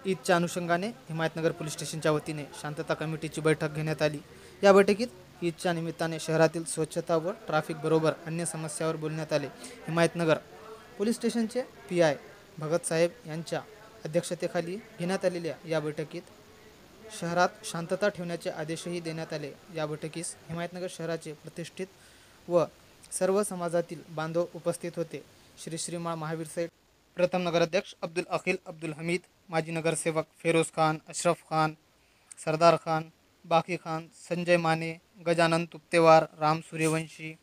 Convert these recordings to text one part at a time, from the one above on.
ईदच्या अनुषंगाने हिमायतनगर पोलीस स्टेशनच्या वतीने शांतता कमिटीची बैठक घेण्यात आली। या बैठकीत ईदच्या निमित्ताने शहरातील स्वच्छता व ट्रॅफिक बरोबर अन्य समस्यावर बोलण्यात आले। हिमायतनगर पोलीस स्टेशनचे PI भगत साहेब यांच्या अध्यक्षतेखाली घेण्यात आलेल्या या बैठकीत शहरात शांतता ठेवण्याचे आदेशही देण्यात आले। या बैठकीस हिमायतनगर शहराचे प्रतिष्ठित व सर्व समाजातील बांधव उपस्थित होते। श्री श्रीमाळ महावीर साहेब, प्रथम नगराध्यक्ष अब्दुल अखिल अब्दुल हमीद, माजी नगरसेवक फेरोज खान, अशरफ खान, सरदार खान, बाकी खान, संजय माने, गजानन तुप्तेवार, राम सूर्यवंशी,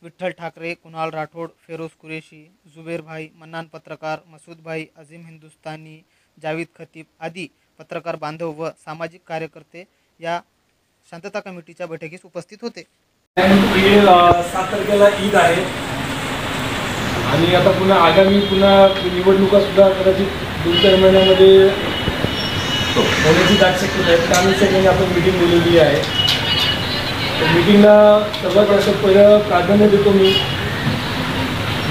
विठ्ठल ठाकरे, कुणाल राठोड, फेरोज कुरेशी, जुबेर भाई, मन्नान पत्रकार, मसूद भाई, अजीम हिंदुस्तानी, जावेद खतीब आदी पत्रकार बांधव व सामाजिक कार्यकर्ते या शांतता कमिटीच्या बैठकीस उपस्थित होते। 7 तारखेला ईद आहे आणि आता पुन्हा आगामी निवडणुका सुद्धा कदाचित 2-4 महिन्यामध्ये होण्याची दाट शक्यता आहे। त्यामुळे सगळ्यांनी आपण मीटिंग बोलवली आहे। तर मीटिंगला सर्वात जास्त पहिलं प्राधान्य देतो मी।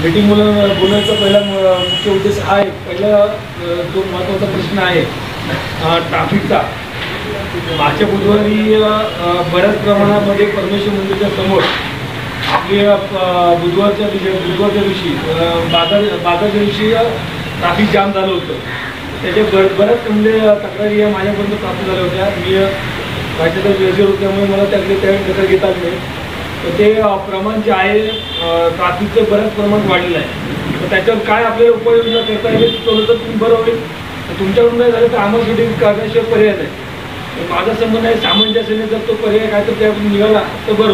मीटिंग बोलण्याचा पहिला मुख्य उद्देश आहे, पहिला जो महत्त्वाचा प्रश्न आहे ट्रॅफिकचा। मागच्या बुधवारी बऱ्याच प्रमाणामध्ये परमेश्वर मंदिराच्या समोर आपली बुधवारच्या दिवशी बाजारच्या दिवशी ट्रॅफिक जाम झालं होतं। त्याच्या बऱ्याच म्हणजे तक्रारी या माझ्यापर्यंत प्राप्त झाल्या होत्या। मी राज्याचा वेगळे होते त्यामुळे मला त्याकडे दखल घेता आली नाही। तर ते प्रमाण जे आहे ट्रॅफिकचं बऱ्याच प्रमाण वाढलेलं आहे। तर त्याच्यावर काय आपल्याला उपाययोजना करता येईल तर तुम्ही बरं होईल। तुमच्याकडून काय झालं तर आम्हाला शूटिंग करण्याशिवाय पर्याय नाही। माझं असं म्हणणं आहे सामंजस्याने जर तो पर्याय काय तर त्यातून निघाला तर बरं होईल।